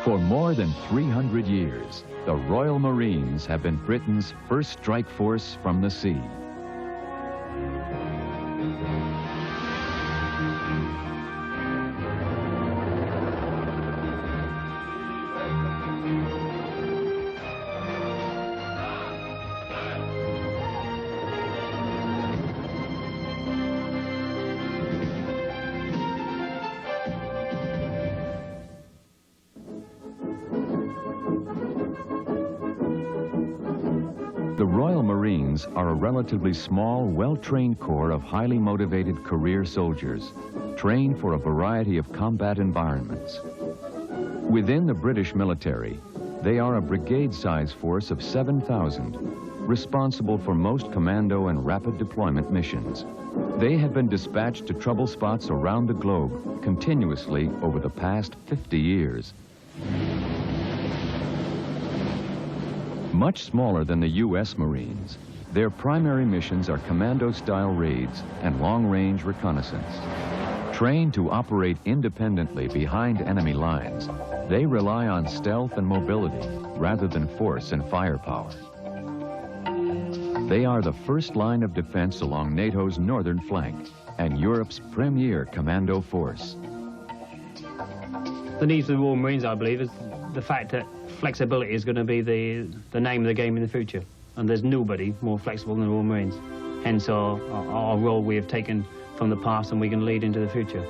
For more than 300 years, the Royal Marines have been Britain's first strike force from the sea. The Royal Marines are a relatively small, well-trained corps of highly motivated career soldiers, trained for a variety of combat environments. Within the British military, they are a brigade-size force of 7,000, responsible for most commando and rapid deployment missions. They have been dispatched to trouble spots around the globe continuously over the past 50 years. Much smaller than the U.S. Marines, their primary missions are commando-style raids and long-range reconnaissance. Trained to operate independently behind enemy lines, they rely on stealth and mobility rather than force and firepower. They are the first line of defense along NATO's northern flank and Europe's premier commando force. The needs of the Royal Marines, I believe, is the fact that flexibility is going to be the name of the game in the future. And there's nobody more flexible than the Royal Marines. Hence our role we have taken from the past and we can lead into the future.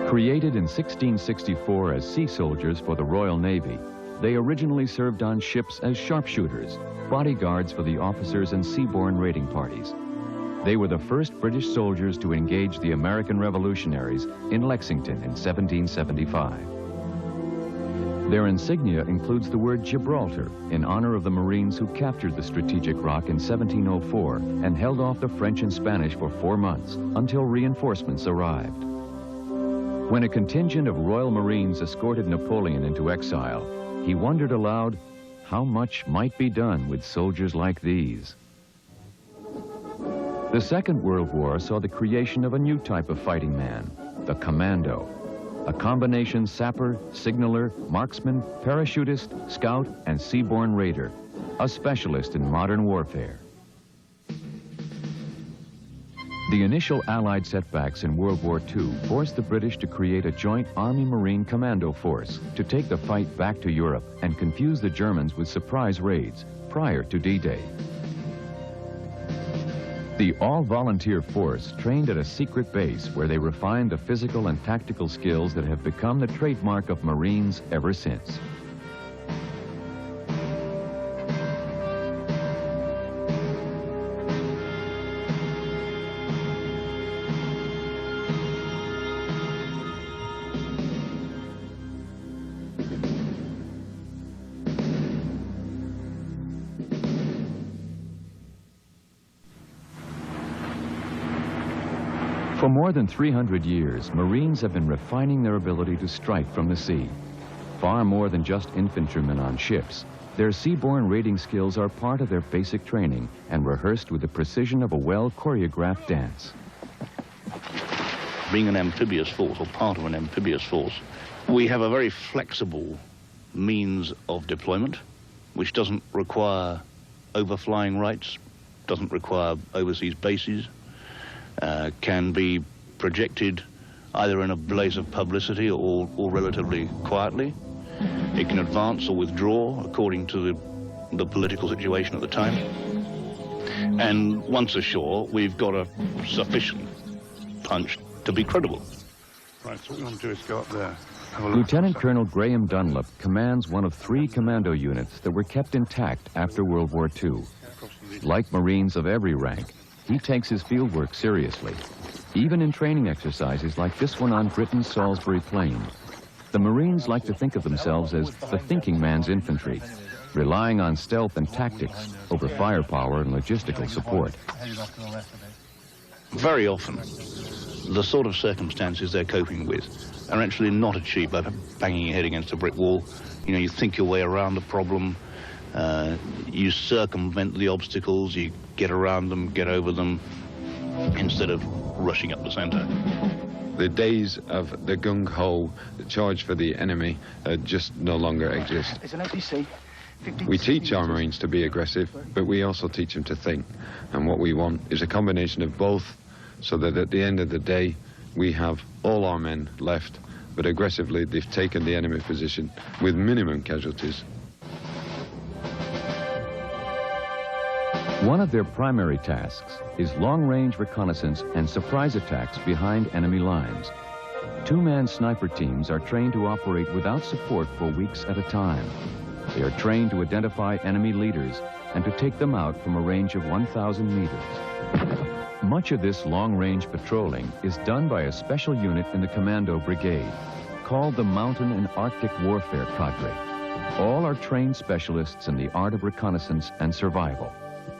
Created in 1664 as sea soldiers for the Royal Navy, they originally served on ships as sharpshooters, bodyguards for the officers and seaborne raiding parties. They were the first British soldiers to engage the American revolutionaries in Lexington in 1775. Their insignia includes the word Gibraltar in honor of the Marines who captured the strategic rock in 1704 and held off the French and Spanish for 4 months until reinforcements arrived. When a contingent of Royal Marines escorted Napoleon into exile, he wondered aloud how much might be done with soldiers like these. The Second World War saw the creation of a new type of fighting man, the commando. A combination sapper, signaler, marksman, parachutist, scout, and seaborne raider, a specialist in modern warfare. The initial Allied setbacks in World War II forced the British to create a joint Army-Marine commando force to take the fight back to Europe and confuse the Germans with surprise raids prior to D-Day. The all-volunteer force trained at a secret base where they refined the physical and tactical skills that have become the trademark of Marines ever since. For more than 300 years, Marines have been refining their ability to strike from the sea. Far more than just infantrymen on ships, their seaborne raiding skills are part of their basic training and rehearsed with the precision of a well-choreographed dance. Being an amphibious force, or part of an amphibious force, we have a very flexible means of deployment, which doesn't require overflying rights, doesn't require overseas bases, can be projected either in a blaze of publicity or relatively quietly. It can advance or withdraw according to the political situation at the time. And once ashore, we've got a sufficient punch to be credible. Right, so what we want to do is go up there. Lieutenant Colonel Graham Dunlop commands one of 3 commando units that were kept intact after World War II. Like Marines of every rank, he takes his fieldwork seriously, even in training exercises like this one on Britain's Salisbury Plain. The Marines like to think of themselves as the thinking man's infantry, relying on stealth and tactics over firepower and logistical support. Very often, the sort of circumstances they're coping with are actually not achieved by banging your head against a brick wall. You know, you think your way around the problem, you circumvent the obstacles, you get around them, get over them, instead of rushing up the centre. The days of the gung-ho charge for the enemy just no longer exist. It's an OPC. We teach our Marines to be aggressive, but we also teach them to think. And what we want is a combination of both, so that at the end of the day, we have all our men left, but aggressively they've taken the enemy position with minimum casualties. One of their primary tasks is long-range reconnaissance and surprise attacks behind enemy lines. Two-man sniper teams are trained to operate without support for weeks at a time. They are trained to identify enemy leaders and to take them out from a range of 1,000 meters. Much of this long-range patrolling is done by a special unit in the Commando Brigade, called the Mountain and Arctic Warfare Cadre. All are trained specialists in the art of reconnaissance and survival.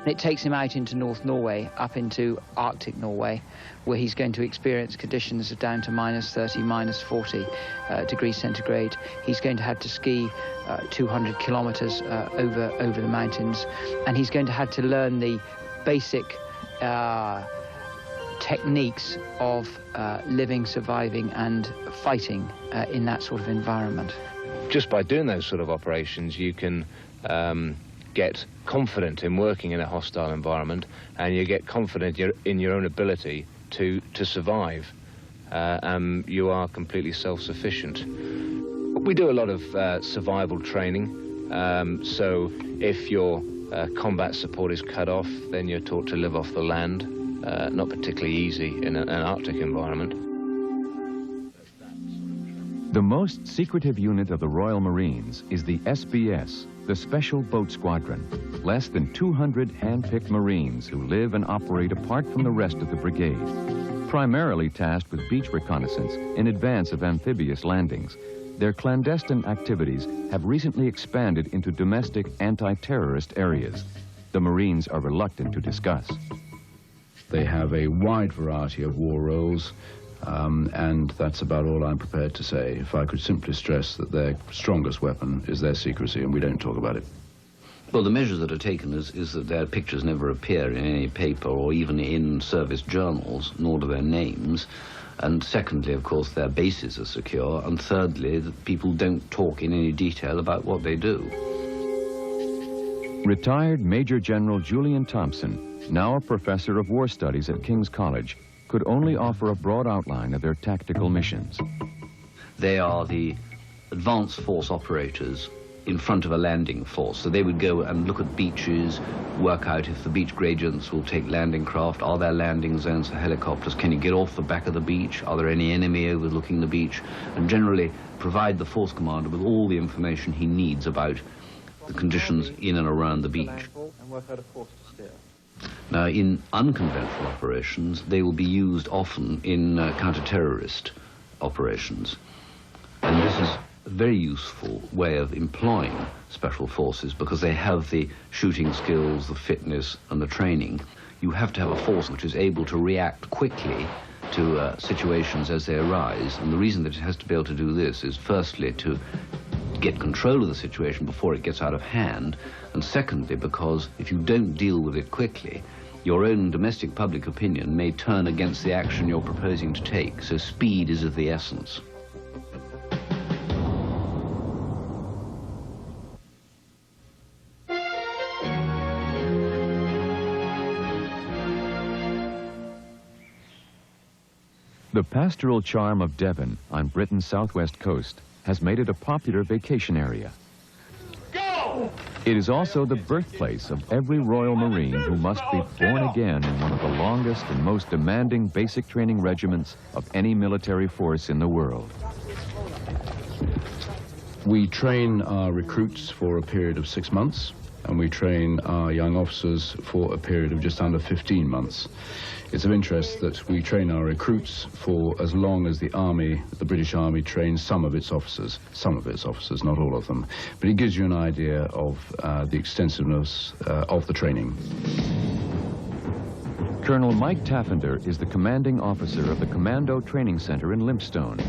It takes him out into North Norway, up into Arctic Norway, where he's going to experience conditions of down to -30, -40 degrees centigrade. He's going to have to ski 200 kilometers over the mountains, and he's going to have to learn the basic techniques of living, surviving, and fighting in that sort of environment. Just by doing those sort of operations, you can get confident in working in a hostile environment, and you get confident in your own ability to survive. You are completely self-sufficient. We do a lot of survival training, so if your combat support is cut off, then you're taught to live off the land. Not particularly easy in an Arctic environment. The most secretive unit of the Royal Marines is the SBS, the Special Boat Squadron. Less than 200 hand-picked Marines who live and operate apart from the rest of the brigade. Primarily tasked with beach reconnaissance in advance of amphibious landings, their clandestine activities have recently expanded into domestic anti-terrorist areas. The Marines are reluctant to discuss. They have a wide variety of war roles, and that's about all I'm prepared to say. If I could simply stress that their strongest weapon is their secrecy, and we don't talk about it. Well, the measures that are taken is that their pictures never appear in any paper or even in service journals, nor do their names. And secondly, of course, their bases are secure. And thirdly, that people don't talk in any detail about what they do. Retired Major General Julian Thompson, now a professor of war studies at King's College, could only offer a broad outline of their tactical missions. They are the advanced force operators in front of a landing force. So they would go and look at beaches, work out if the beach gradients will take landing craft, are there landing zones for helicopters, can you get off the back of the beach, are there any enemy overlooking the beach, and generally provide the force commander with all the information he needs about the conditions in and around the beach. Now, in unconventional operations, they will be used often in counter-terrorist operations. And this is a very useful way of employing special forces because they have the shooting skills, the fitness, and the training. You have to have a force which is able to react quickly to situations as they arise. And the reason that it has to be able to do this is firstly to get control of the situation before it gets out of hand, and secondly because if you don't deal with it quickly, your own domestic public opinion may turn against the action you're proposing to take. So speed is of the essence. The pastoral charm of Devon on Britain's southwest coast has made it a popular vacation area. Go! It is also the birthplace of every Royal Marine who must be born again in one of the longest and most demanding basic training regiments of any military force in the world. We train our recruits for a period of 6 months, and we train our young officers for a period of just under 15 months. It's of interest that we train our recruits for as long as the Army, the British Army, trains some of its officers, not all of them. But it gives you an idea of the extensiveness of the training. Colonel Mike Taffender is the commanding officer of the Commando Training Center in Lympstone.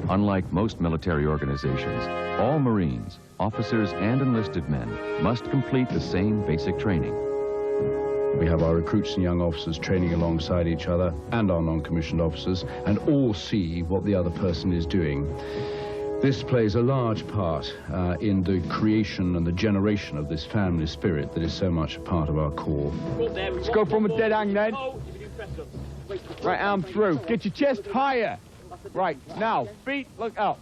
Unlike most military organizations, all Marines, officers and enlisted men, must complete the same basic training. We have our recruits and young officers training alongside each other and our non-commissioned officers, and all see what the other person is doing. This plays a large part in the creation and the generation of this family spirit that is so much a part of our corps. Let's go from a dead hang then. Right arm through. Get your chest higher. Right, now, feet, look up.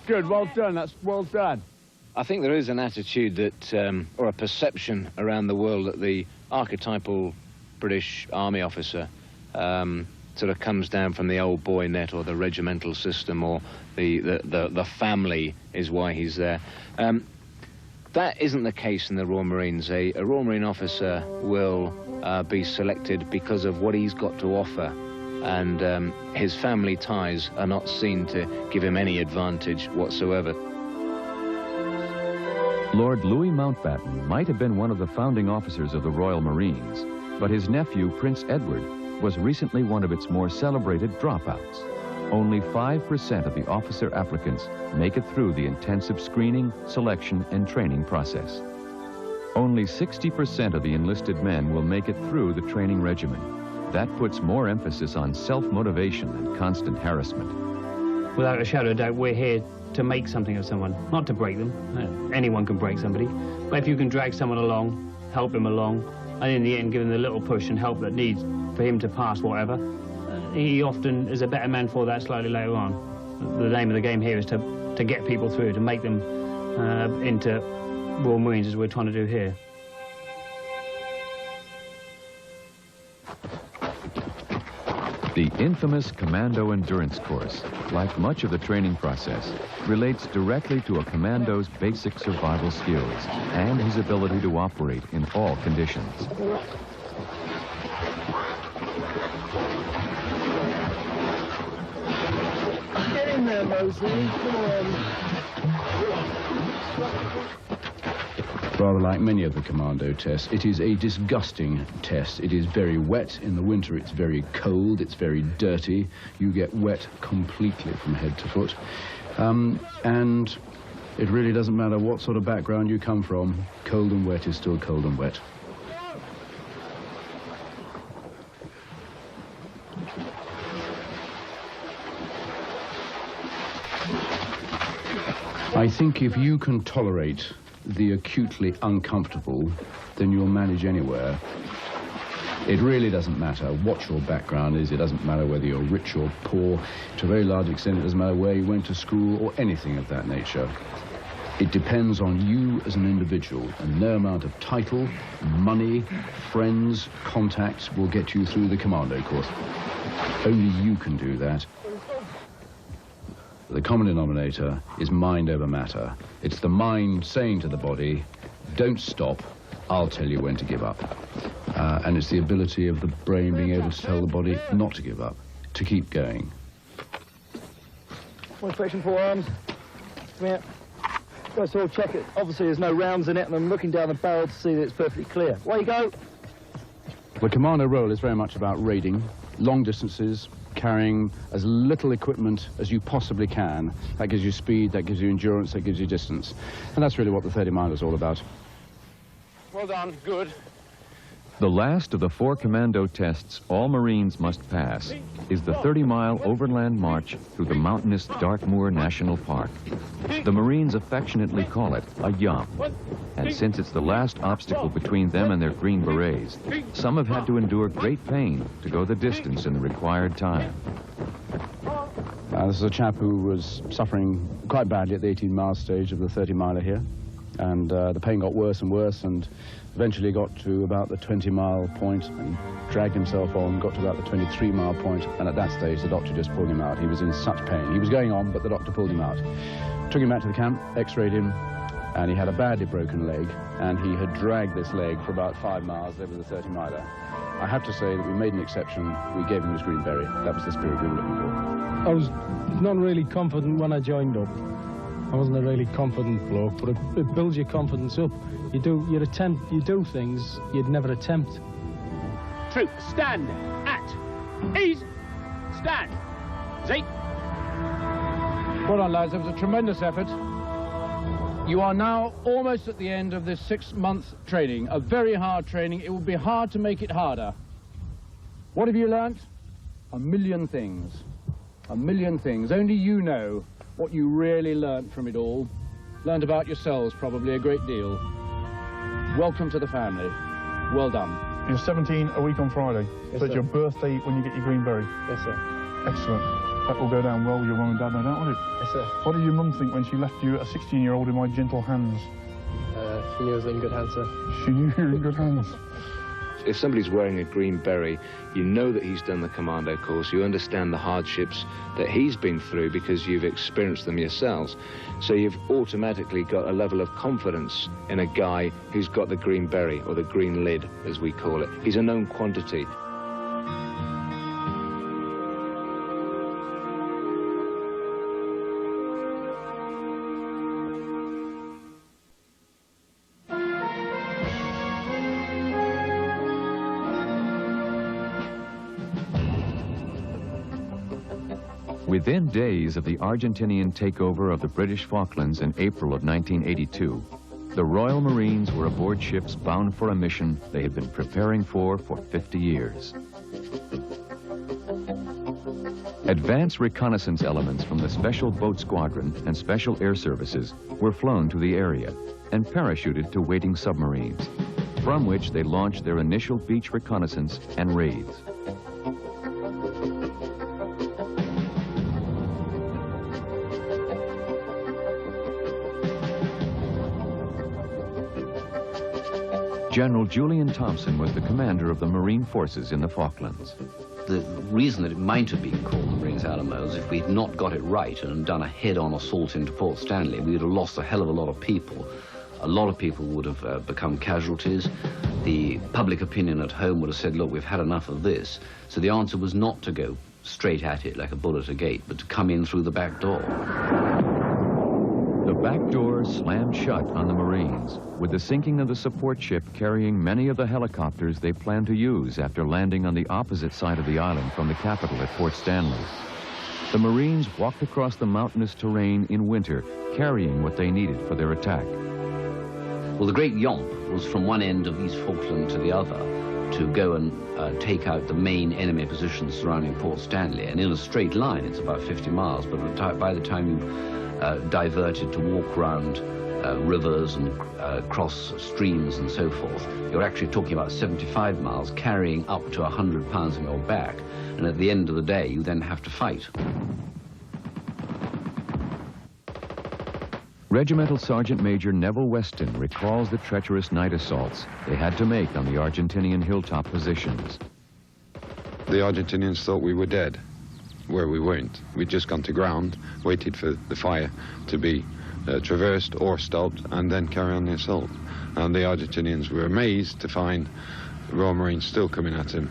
Good, well done, that's well done. I think there is an attitude that, or a perception around the world that the archetypal British Army officer sort of comes down from the old boy net or the regimental system, or the family is why he's there. That isn't the case in the Royal Marines. A Royal Marine officer will be selected because of what he's got to offer, and his family ties are not seen to give him any advantage whatsoever. Lord Louis Mountbatten might have been one of the founding officers of the Royal Marines, but his nephew, Prince Edward, was recently one of its more celebrated dropouts. Only 5% of the officer applicants make it through the intensive screening, selection, and training process. Only 60% of the enlisted men will make it through the training regimen. That puts more emphasis on self-motivation and constant harassment. Without a shadow of doubt, we're here to make something of someone, not to break them. Anyone can break somebody. But if you can drag someone along, help him along, and in the end give him the little push and help that needs for him to pass whatever, he often is a better man for that slightly later on. The name of the game here is to get people through, to make them into Royal Marines, as we're trying to do here. The infamous Commando Endurance Course, like much of the training process, relates directly to a commando's basic survival skills and his ability to operate in all conditions. Get in there, Mosley. Come on. Rather like many of the commando tests, it is a disgusting test. It is very wet. In the winter, it's very cold. It's very dirty. You get wet completely from head to foot. And it really doesn't matter what sort of background you come from. Cold and wet is still cold and wet. I think if you can tolerate the acutely uncomfortable, then you'll manage anywhere. It really doesn't matter what your background is. It doesn't matter whether you're rich or poor. To a very large extent, it doesn't matter where you went to school or anything of that nature. It depends on you as an individual, and no amount of title, money, friends, contacts will get you through the commando course. Only you can do that. The common denominator is mind over matter. It's the mind saying to the body, don't stop, I'll tell you when to give up. And it's the ability of the brain being able to tell the body not to give up, to keep going. One section, 4 arms. Come here. First of all, check it. Obviously, there's no rounds in it, and I'm looking down the barrel to see that it's perfectly clear. Away you go. The commando role is very much about raiding, long distances, carrying as little equipment as you possibly can. That gives you speed, that gives you endurance, that gives you distance. And that's really what the 30 mile is all about. Well done, good. The last of the 4 commando tests all Marines must pass is the 30-mile overland march through the mountainous Dartmoor National Park. The Marines affectionately call it a yum. And since it's the last obstacle between them and their Green Berets, some have had to endure great pain to go the distance in the required time. This is a chap who was suffering quite badly at the 18-mile stage of the 30-miler here. And the pain got worse and worse, and eventually got to about the 20-mile point and dragged himself on, got to about the 23-mile point, and at that stage the doctor just pulled him out. He was in such pain. He was going on, but the doctor pulled him out. Took him back to the camp, x-rayed him, and he had a badly broken leg, and he had dragged this leg for about 5 miles over the 30-miler. I have to say that we made an exception. We gave him his green beret. That was the spirit we were looking for. I was not really confident when I joined up. I wasn't a really confident bloke, but it builds your confidence up. You do things you'd never attempt. Troop, stand, at, ease, stand, Z. Well done, lads, it was a tremendous effort. You are now almost at the end of this 6-month training, a very hard training. It will be hard to make it harder. What have you learnt? A million things. A million things. Only you know what you really learnt from it all. Learned about yourselves, probably, a great deal. Welcome to the family. Well done. You're 17 a week on Friday. Yes, so it's sir. your birthday when you get your green bering. Yes, sir. Excellent. That will go down well with your mum and dad, no doubt, won't it? Yes, sir. What did your mum think when she left you, a 16-year-old, in my gentle hands? She knew I was in good hands, sir. She knew you were in good hands. If somebody's wearing a green beret, you know that he's done the commando course, you understand the hardships that he's been through because you've experienced them yourselves. So you've automatically got a level of confidence in a guy who's got the green beret, or the green lid, as we call it. He's a known quantity. Within days of the Argentinian takeover of the British Falklands in April of 1982, the Royal Marines were aboard ships bound for a mission they had been preparing for 50 years. Advanced reconnaissance elements from the Special Boat Squadron and Special Air Services were flown to the area and parachuted to waiting submarines, from which they launched their initial beach reconnaissance and raids. General Julian Thompson was the commander of the Marine forces in the Falklands. The reason that it might have been called the Marines Alamo if we'd not got it right and done a head-on assault into Port Stanley, we would have lost a hell of a lot of people. A lot of people would have become casualties. The public opinion at home would have said, look, we've had enough of this. So the answer was not to go straight at it like a bull at a gate, but to come in through the back door. The back door slammed shut on the Marines, with the sinking of the support ship carrying many of the helicopters they planned to use after landing on the opposite side of the island from the capital at Port Stanley. The Marines walked across the mountainous terrain in winter, carrying what they needed for their attack. Well, the Great Yomp was from one end of East Falkland to the other to go and take out the main enemy positions surrounding Port Stanley. And in a straight line, it's about 50 miles, but by the time you diverted to walk round rivers and cross streams and so forth, you're actually talking about 75 miles, carrying up to 100 pounds on your back. And at the end of the day, you then have to fight. Regimental Sergeant Major Neville Weston recalls the treacherous night assaults they had to make on the Argentinian hilltop positions. The Argentinians thought we were dead, where we weren't. We'd just gone to ground, waited for the fire to be traversed or stopped, and then carry on the assault. And the Argentinians were amazed to find the Royal Marines still coming at him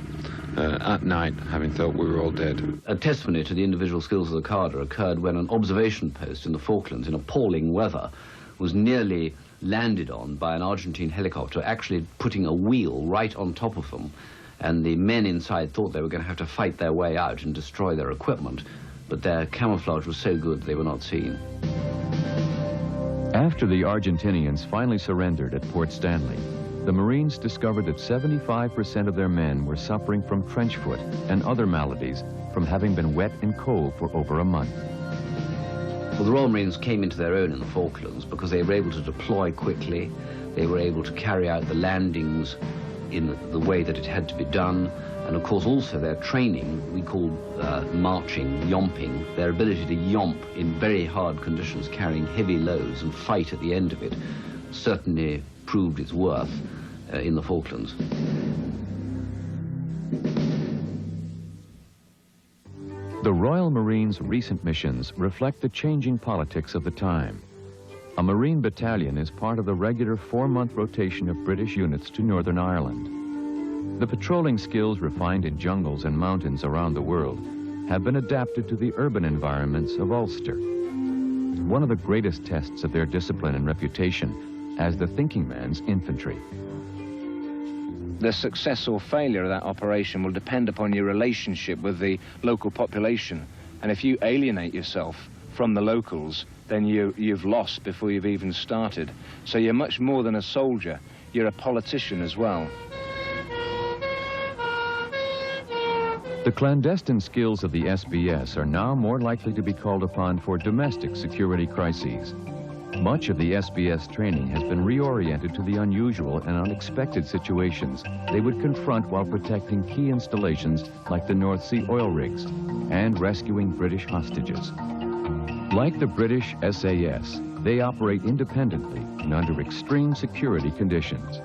at night, having thought we were all dead. A testimony to the individual skills of the cadre occurred when an observation post in the Falklands in appalling weather was nearly landed on by an Argentine helicopter, actually putting a wheel right on top of them. And the men inside thought they were going to have to fight their way out and destroy their equipment, but their camouflage was so good they were not seen. After the Argentinians finally surrendered at Port Stanley, the Marines discovered that 75% of their men were suffering from trench foot and other maladies from having been wet and cold for over a month. Well, the Royal Marines came into their own in the Falklands because they were able to deploy quickly, they were able to carry out the landings in the way that it had to be done, and of course also their training, we call marching, yomping, their ability to yomp in very hard conditions, carrying heavy loads and fight at the end of it, certainly proved its worth in the Falklands. The Royal Marines' recent missions reflect the changing politics of the time. A Marine battalion is part of the regular 4-month rotation of British units to Northern Ireland. The patrolling skills refined in jungles and mountains around the world have been adapted to the urban environments of Ulster. One of the greatest tests of their discipline and reputation as the thinking man's infantry. The success or failure of that operation will depend upon your relationship with the local population. And if you alienate yourself from the locals, then you've lost before you've even started. So you're much more than a soldier, you're a politician as well. The clandestine skills of the SBS are now more likely to be called upon for domestic security crises. Much of the SBS training has been reoriented to the unusual and unexpected situations they would confront while protecting key installations like the North Sea oil rigs and rescuing British hostages. Like the British SAS, they operate independently and under extreme security conditions.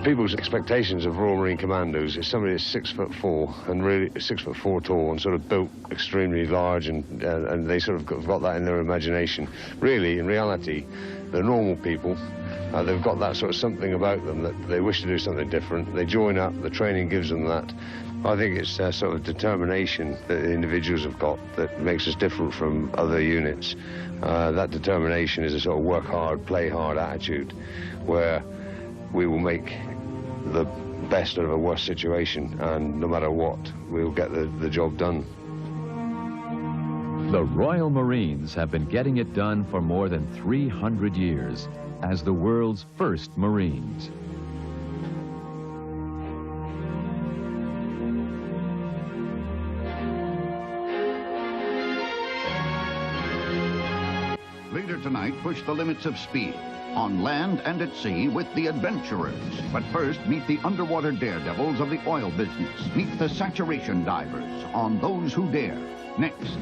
People's expectations of Royal Marine Commandos is somebody that's 6'4" and really 6'4" tall and sort of built extremely large, and they sort of got that in their imagination. Really, in reality, they're normal people. They've got that sort of something about them that they wish to do something different. They join up, the training gives them that. I think it's sort of determination that the individuals have got that makes us different from other units. That determination is a sort of work hard, play hard attitude, where we will make the best out of a worse situation, and no matter what, we'll get the job done. The Royal Marines have been getting it done for more than 300 years as the world's first Marines. Later tonight, push the limits of speed on land and at sea with the adventurers. But first, meet the underwater daredevils of the oil business. Meet the saturation divers on Those Who Dare. Next.